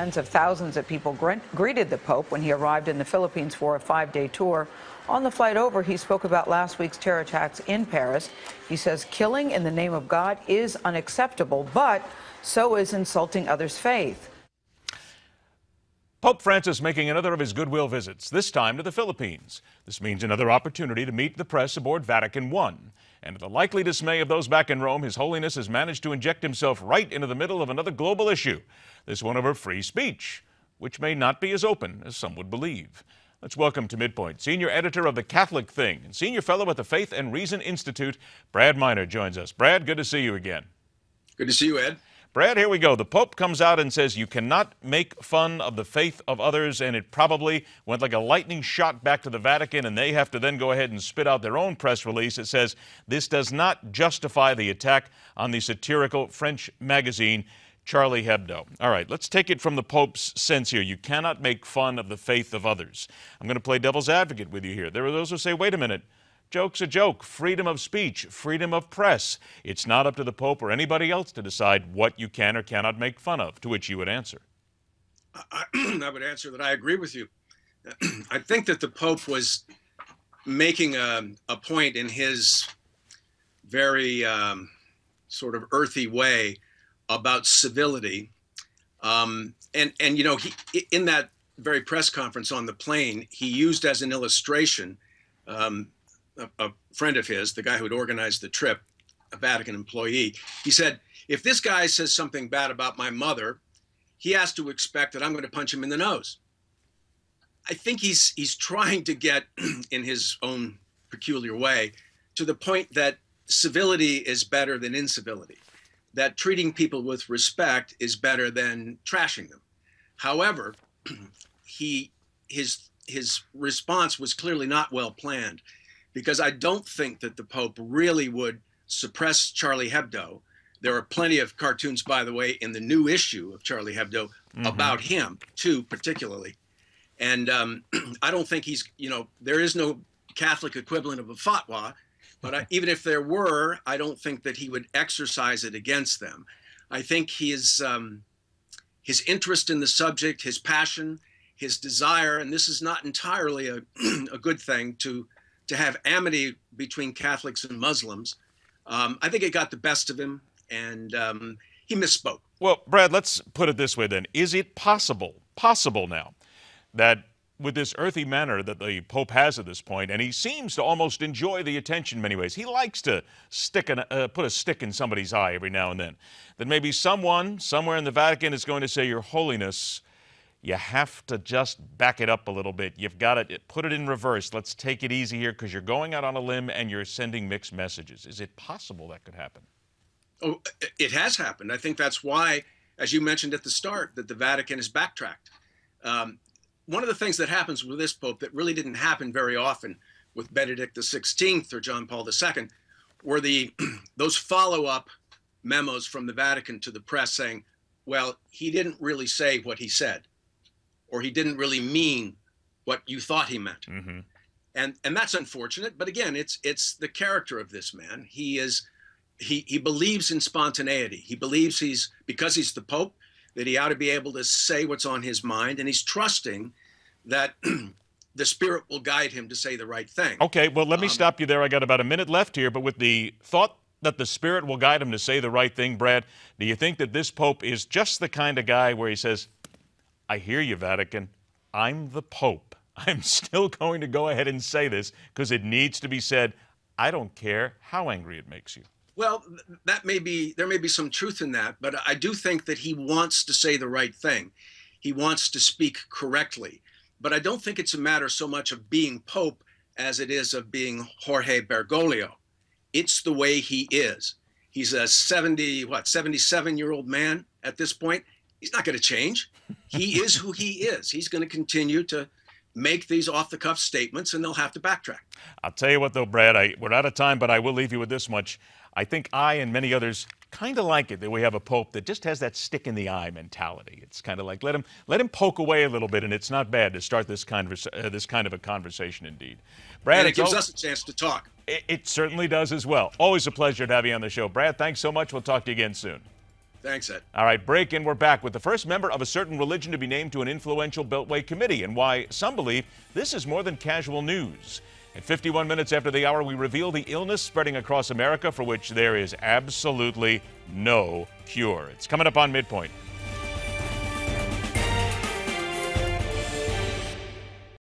tens of thousands of people greeted the Pope when he arrived in the Philippines for a 5-day tour. On the flight over, he spoke about last week's terror attacks in Paris. He says killing in the name of God is unacceptable, but so is insulting others' faith. Pope Francis making another of his goodwill visits, this time to the Philippines. This means another opportunity to meet the press aboard Vatican I. And to the likely dismay of those back in Rome, His Holiness has managed to inject himself right into the middle of another global issue, this one over free speech, which may not be as open as some would believe. Let's welcome to Midpoint, senior editor of The Catholic Thing and senior fellow at the Faith and Reason Institute, Brad Miner joins us. Brad, good to see you again. Good to see you, Ed. Brad, here we go. The Pope comes out and says you cannot make fun of the faith of others, and it probably went like a lightning shot back to the Vatican, and they have to then go ahead and spit out their own press release. It says this does not justify the attack on the satirical French magazine Charlie Hebdo. All right, let's take it from the Pope's sense here. You cannot make fun of the faith of others. I'm going to play devil's advocate with you here. There are those who say, wait a minute. Joke's a joke. Freedom of speech, freedom of press. It's not up to the Pope or anybody else to decide what you can or cannot make fun of, to which you would answer. I would answer that I agree with you. I think that the Pope was making a point in his very sort of earthy way about civility. And you know, he, in that very press conference on the plane, he used as an illustration a friend of his, the guy who had organized the trip, a Vatican employee. He said, if this guy says something bad about my mother, he has to expect that I'm going to punch him in the nose. I think he's trying to get, in his own peculiar way, to the point that civility is better than incivility, that treating people with respect is better than trashing them. However, his response was clearly not well planned, because I don't think that the Pope really would suppress Charlie Hebdo. There are plenty of cartoons, by the way, in the new issue of Charlie Hebdo about him, too, particularly. And I don't think he's, you know, there is no Catholic equivalent of a fatwa, but even if there were, I don't think that he would exercise it against them. I think his interest in the subject, his passion, his desire, and this is not entirely a good thing to have amity between Catholics and Muslims. I think it got the best of him, and he misspoke. Well, Brad, let's put it this way then. Is it possible now, that with this earthy manner that the Pope has at this point, and he seems to almost enjoy the attention in many ways. He likes to put a stick in somebody's eye every now and then. That maybe someone somewhere in the Vatican is going to say, Your Holiness, you have to just back it up a little bit. You've got to put it in reverse. Let's take it easy here because you're going out on a limb and you're sending mixed messages. Is it possible that could happen? Oh, it has happened. I think that's why, as you mentioned at the start, that the Vatican has backtracked. One of the things that happens with this Pope that really didn't happen very often with Benedict XVI or John Paul II were those follow-up memos from the Vatican to the press saying, well, he didn't really say what he said, or he didn't really mean what you thought he meant. And that's unfortunate, but again, it's the character of this man. He believes in spontaneity. He believes because he's the Pope, that he ought to be able to say what's on his mind, and he's trusting that the Spirit will guide him to say the right thing. Okay, well, let me stop you there. I got about a minute left here, but with the thought that the Spirit will guide him to say the right thing, Brad, do you think that this Pope is just the kind of guy where he says, I hear you, Vatican. I'm the Pope. I'm still going to go ahead and say this because it needs to be said. I don't care how angry it makes you. Well, there may be some truth in that, but I do think that he wants to say the right thing. He wants to speak correctly. But I don't think it's a matter so much of being Pope as it is of being Jorge Bergoglio. It's the way he is. He's a 77-year-old man at this point. He's not going to change. He is who he is. He's going to continue to make these off-the-cuff statements, and they'll have to backtrack. I'll tell you what, though, Brad, we're out of time, but I will leave you with this much. I think I and many others kind of like it that we have a Pope that just has that stick-in-the-eye mentality. It's kind of like let him poke away a little bit, and it's not bad to start this kind of a conversation indeed. Brad, and it gives us a chance to talk. It certainly does as well. Always a pleasure to have you on the show. Brad, thanks so much. We'll talk to you again soon. Thanks, Ed. All right, break, and we're back with the first member of a certain religion to be named to an influential Beltway committee, and why some believe this is more than casual news. At 51 minutes after the hour, we reveal the illness spreading across America for which there is absolutely no cure. It's coming up on Midpoint.